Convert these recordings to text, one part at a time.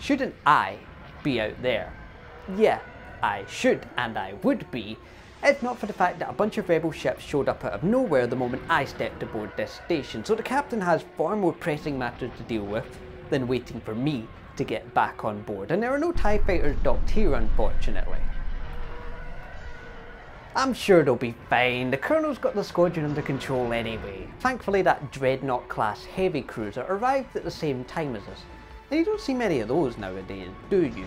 shouldn't I be out there? Yeah, I should and I would be, if not for the fact that a bunch of rebel ships showed up out of nowhere the moment I stepped aboard this station, so the captain has far more pressing matters to deal with than waiting for me to get back on board, and there are no TIE fighters docked here unfortunately. I'm sure they'll be fine, the Colonel's got the squadron under control anyway. Thankfully that Dreadnought Class Heavy Cruiser arrived at the same time as us, and you don't see many of those nowadays, do you?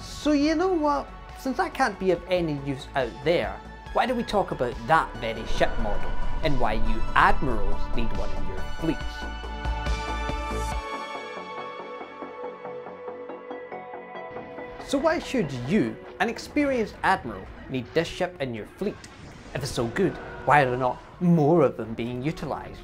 So you know what, since that can't be of any use out there, why don't we talk about that very ship model, and why you Admirals need one in your fleets. So why should you, an experienced Admiral, need this ship in your fleet? If it's so good, why are there not more of them being utilised?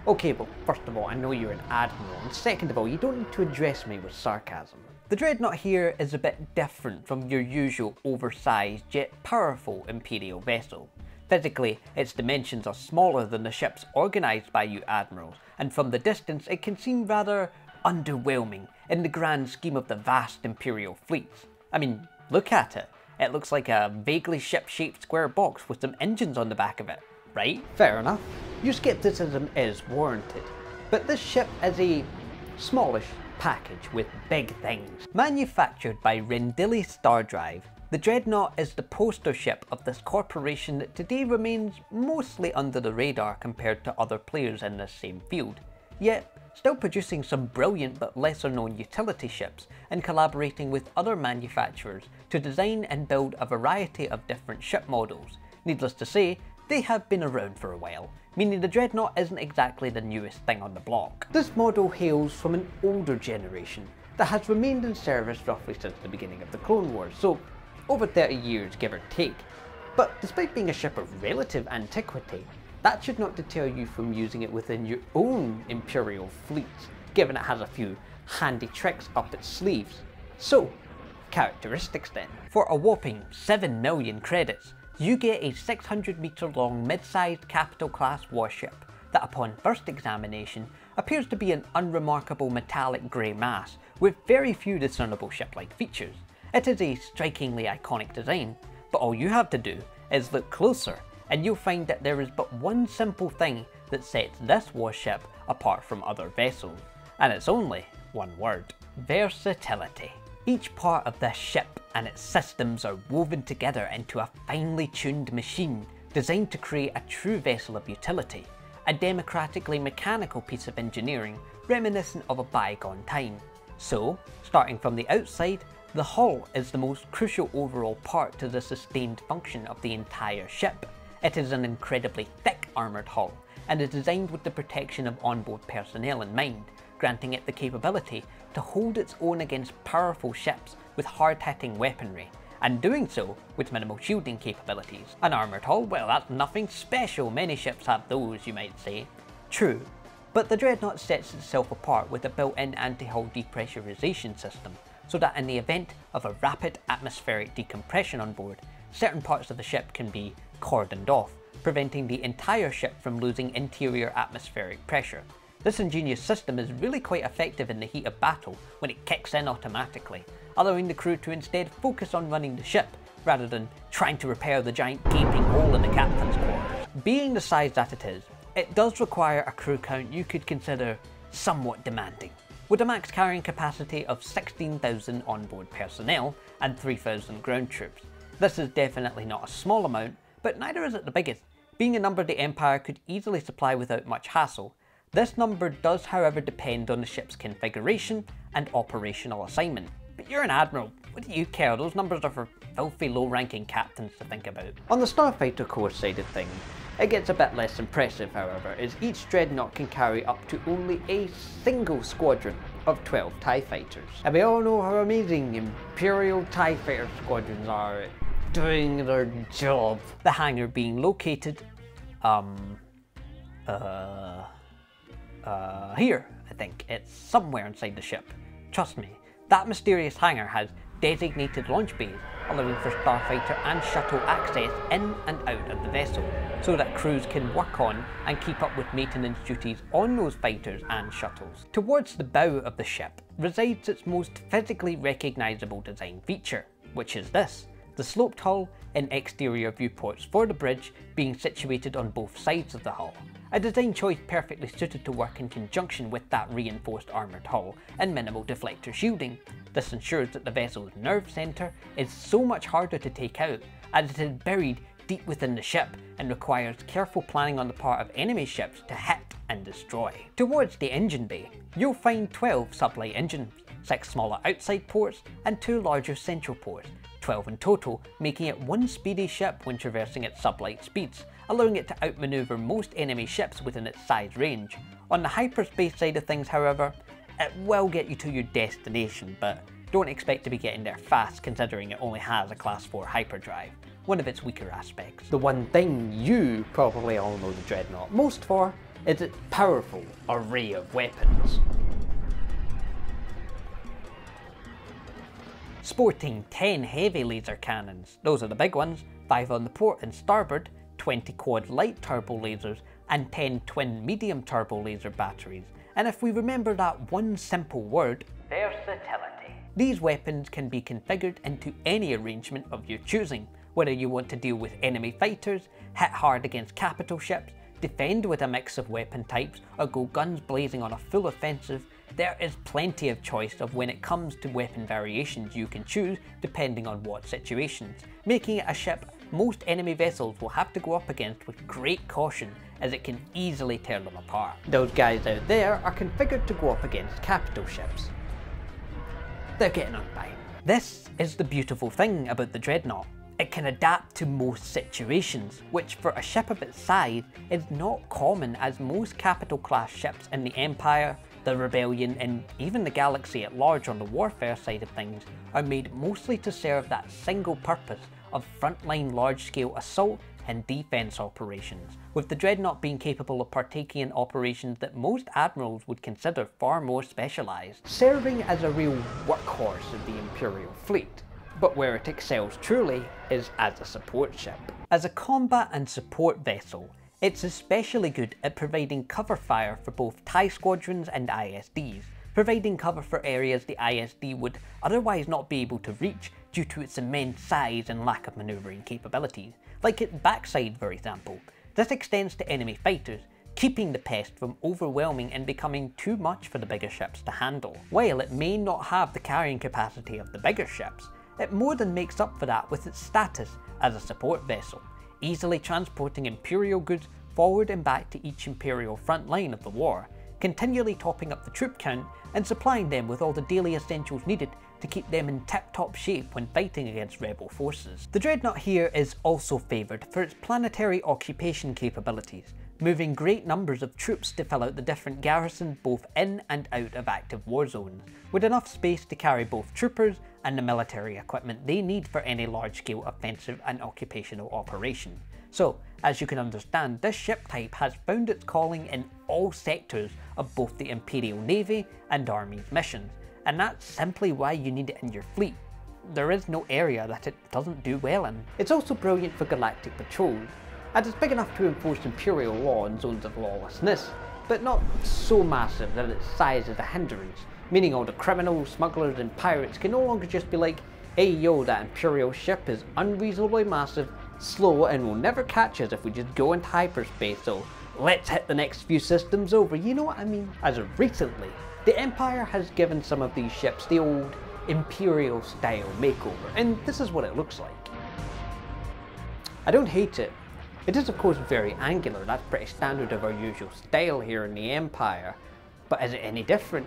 Okay, well first of all, I know you're an Admiral, and second of all, you don't need to address me with sarcasm. The Dreadnought here is a bit different from your usual oversized yet powerful Imperial vessel. Physically, its dimensions are smaller than the ships organised by you Admirals, and from the distance it can seem rather underwhelming in the grand scheme of the vast Imperial fleets. I mean, look at it. It looks like a vaguely ship-shaped square box with some engines on the back of it, right? Fair enough. Your skepticism is warranted. But this ship is a smallish package with big things. Manufactured by Rendili Stardrive, the Dreadnought is the poster ship of this corporation that today remains mostly under the radar compared to other players in this same field, yet still producing some brilliant but lesser known utility ships and collaborating with other manufacturers to design and build a variety of different ship models. Needless to say, they have been around for a while, meaning the Dreadnought isn't exactly the newest thing on the block. This model hails from an older generation that has remained in service roughly since the beginning of the Clone Wars, so over 30 years give or take. But despite being a ship of relative antiquity, that should not deter you from using it within your own Imperial fleets, given it has a few handy tricks up its sleeves. So, characteristics then. For a whopping 7 million credits, you get a 600 metre long mid-sized capital class warship that upon first examination appears to be an unremarkable metallic grey mass with very few discernible ship-like features. It is a strikingly iconic design, but all you have to do is look closer and you'll find that there is but one simple thing that sets this warship apart from other vessels, and it's only one word: versatility. Each part of this ship and its systems are woven together into a finely tuned machine designed to create a true vessel of utility, a democratically mechanical piece of engineering reminiscent of a bygone time. So, starting from the outside, the hull is the most crucial overall part to the sustained function of the entire ship. It is an incredibly thick armoured hull and is designed with the protection of onboard personnel in mind, granting it the capability to hold its own against powerful ships with hard-hitting weaponry, and doing so with minimal shielding capabilities. An armoured hull? Well, that's nothing special, many ships have those, you might say. True, but the Dreadnought sets itself apart with a built-in anti-hull depressurization system, so that in the event of a rapid atmospheric decompression on board, certain parts of the ship can be cordoned off, preventing the entire ship from losing interior atmospheric pressure. This ingenious system is really quite effective in the heat of battle when it kicks in automatically, allowing the crew to instead focus on running the ship rather than trying to repair the giant gaping hole in the captain's quarters. Being the size that it is, it does require a crew count you could consider somewhat demanding, with a max carrying capacity of 16,000 onboard personnel and 3,000 ground troops. This is definitely not a small amount, but neither is it the biggest. Being a number the Empire could easily supply without much hassle, this number does however depend on the ship's configuration and operational assignment. But you're an Admiral, what do you care? Those numbers are for filthy low-ranking captains to think about. On the Starfighter Corps side of things, it gets a bit less impressive however, as each Dreadnought can carry up to only a single squadron of 12 TIE fighters. And we all know how amazing Imperial TIE fighter squadrons are at doing their job. The hangar being located, here, I think. It's somewhere inside the ship. Trust me, that mysterious hangar has designated launch bays, allowing for starfighter and shuttle access in and out of the vessel. so that crews can work on and keep up with maintenance duties on those fighters and shuttles. Towards the bow of the ship resides its most physically recognisable design feature, which is this: the sloped hull and exterior viewports for the bridge being situated on both sides of the hull. A design choice perfectly suited to work in conjunction with that reinforced armoured hull and minimal deflector shielding. This ensures that the vessel's nerve centre is so much harder to take out, as it is buried deep within the ship and requires careful planning on the part of enemy ships to hit and destroy. Towards the engine bay, you'll find 12 sublight engines, 6 smaller outside ports and 2 larger central ports, 12 in total, making it one speedy ship when traversing at sublight speeds, allowing it to outmaneuver most enemy ships within its size range. On the hyperspace side of things, however, it will get you to your destination, but don't expect to be getting there fast considering it only has a Class 4 hyperdrive, one of its weaker aspects. The one thing you probably all know the Dreadnought most for is its powerful array of weapons. Sporting 10 heavy laser cannons, those are the big ones, 5 on the port and starboard, 20 quad light turbo lasers and 10 twin medium turbo laser batteries. And if we remember that one simple word, versatility. These weapons can be configured into any arrangement of your choosing, whether you want to deal with enemy fighters, hit hard against capital ships, defend with a mix of weapon types, or go guns blazing on a full offensive. There is plenty of choice of when it comes to weapon variations you can choose depending on what situations, making it a ship most enemy vessels will have to go up against with great caution, as it can easily tear them apart. Those guys out there are configured to go up against capital ships. They're getting on by. This is the beautiful thing about the Dreadnought. It can adapt to most situations, which for a ship of its size is not common, as most capital class ships in the Empire, the Rebellion and even the galaxy at large on the warfare side of things are made mostly to serve that single purpose of frontline large-scale assault and defense operations, with the Dreadnought being capable of partaking in operations that most admirals would consider far more specialised, serving as a real workhorse of the Imperial fleet. But where it excels truly is as a support ship. As a combat and support vessel, it's especially good at providing cover fire for both TIE squadrons and ISDs, providing cover for areas the ISD would otherwise not be able to reach due to its immense size and lack of manoeuvring capabilities, like its backside for example. This extends to enemy fighters, keeping the pest from overwhelming and becoming too much for the bigger ships to handle. While it may not have the carrying capacity of the bigger ships, it more than makes up for that with its status as a support vessel, easily transporting Imperial goods forward and back to each Imperial front line of the war, continually topping up the troop count and supplying them with all the daily essentials needed to keep them in tip-top shape when fighting against rebel forces. The Dreadnought here is also favoured for its planetary occupation capabilities, moving great numbers of troops to fill out the different garrisons both in and out of active war zones, with enough space to carry both troopers and the military equipment they need for any large-scale offensive and occupational operation. So, as you can understand, this ship type has found its calling in all sectors of both the Imperial Navy and Army's missions, and that's simply why you need it in your fleet. There is no area that it doesn't do well in. It's also brilliant for galactic patrols, as it's big enough to enforce Imperial law in zones of lawlessness, but not so massive that its size is a hindrance, meaning all the criminals, smugglers and pirates can no longer just be like, hey yo, that Imperial ship is unreasonably massive, slow and will never catch us if we just go into hyperspace, so let's hit the next few systems over, you know what I mean? As of recently, the Empire has given some of these ships the old Imperial style makeover, and this is what it looks like. I don't hate it. It is of course very angular, that's pretty standard of our usual style here in the Empire, but is it any different?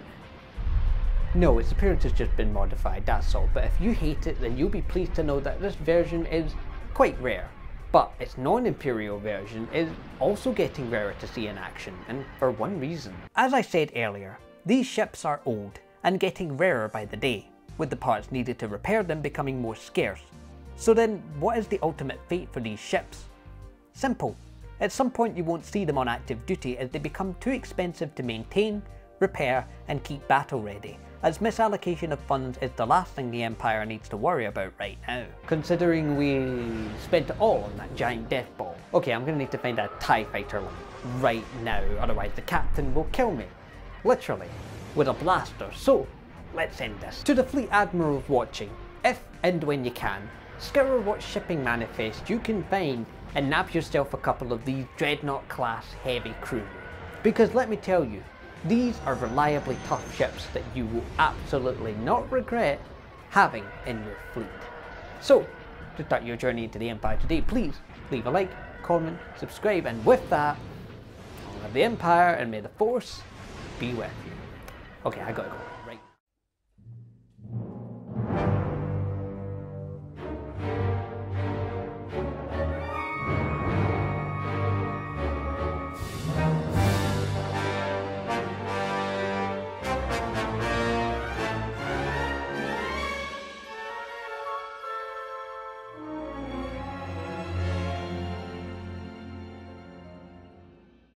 No, its appearance has just been modified, that's all, but if you hate it then you'll be pleased to know that this version is quite rare. But its non-Imperial version is also getting rarer to see in action, and for one reason. As I said earlier, these ships are old and getting rarer by the day, with the parts needed to repair them becoming more scarce. So then, what is the ultimate fate for these ships? Simple. At some point you won't see them on active duty as they become too expensive to maintain, repair and keep battle ready, as misallocation of funds is the last thing the Empire needs to worry about right now, considering we spent it all on that giant death ball. Okay, I'm gonna need to find a TIE fighter right now, otherwise the captain will kill me. Literally, with a blaster. So, let's end this. To the fleet admirals watching, if and when you can, scour what shipping manifest you can find and nab yourself a couple of these Dreadnought Class Heavy Cruisers. Because let me tell you, these are reliably tough ships that you will absolutely not regret having in your fleet. So, to start your journey into the Empire today, please leave a like, comment, subscribe, and with that, long live the Empire and may the Force be with you. Okay, I gotta go.